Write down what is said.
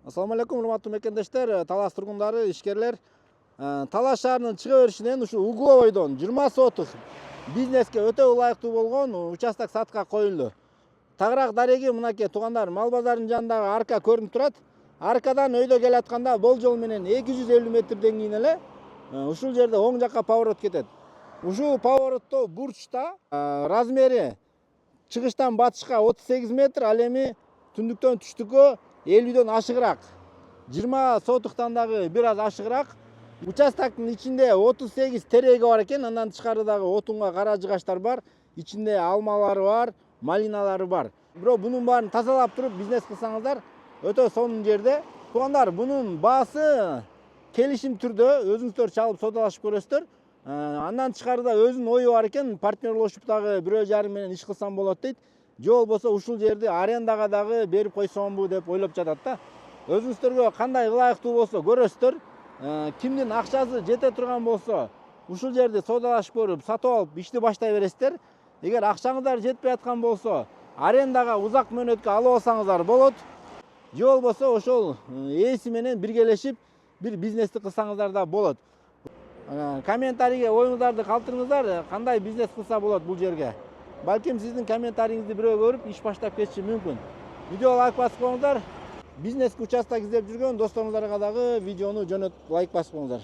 Assalamu алейкум, урматтуу мекендештер, Талас тургундары, ишкерлер. Талас шаарынын чыга беришинен ушул Угловойдон 20 сотук бизнеске өтө ылайыктуу болгон участок сатка коюлду. Тагыраак дареги мынакей туугандар, мал базарынын жанындагы арка көрүнүп турат. Аркадан өйдө келатканда болжол менен 250 метрден кийин эле ушул жерде оң жакка поворот кетет. Ушул поворотто бурчта размери чыгыштан батышка 38 метр, ал эми түндүктөн түштүккө 50дөн ашыгыраак. 20 сотуктан дагы бир аз ашыгыраак. Участоктун ичинде 38 тереги бар экен, андан тышкары дагы отунга кара жыгачтар бар. Ичинде алмалары бар, малиналары бар. Бирок бунун баарын тазалап туруп бизнес кылсаңыздар өтө сонун жерде. Туугандар, бунун баасы келишим түрдө өзүңүздөр чалып содалашып көрөсүздөр. Андан тышкары да өзүнүн ою бар экен, партнерлошуп дагы 1,5 менен иш кылсам болот дейт. Же болбосо ушул жерди арендага дагы берип койсомбу деп ойлоп жатат да. Өзүңүздөргө кандай ылайыктуу болсо көрөсүздөр. Кимдин акчасы жете турган болсо ушул жерди содалашып көрүп, сатып алып ишти баштай бересиздер. Эгер акчаңыздар жетпей аткан болсо, арендага узак мөөнөткө алып алсаңыздар болот. Же болбосо ошол ээси менен биргелешип бир бизнести кылсаңыздар да болот. Комментарийге оюңуздарды калтырыңыздар, кандай бизнес кылса болот бул жерге. Балким сиздин комментарийиңизди бирөө көрүп иш баштап кетиши мүмкүн. Видео лайк басып коюңуздар. Бизнеске участок издеп жүргөн досторуңуздарга дагы видеону жөнөтүп лайк басып коюңуздар.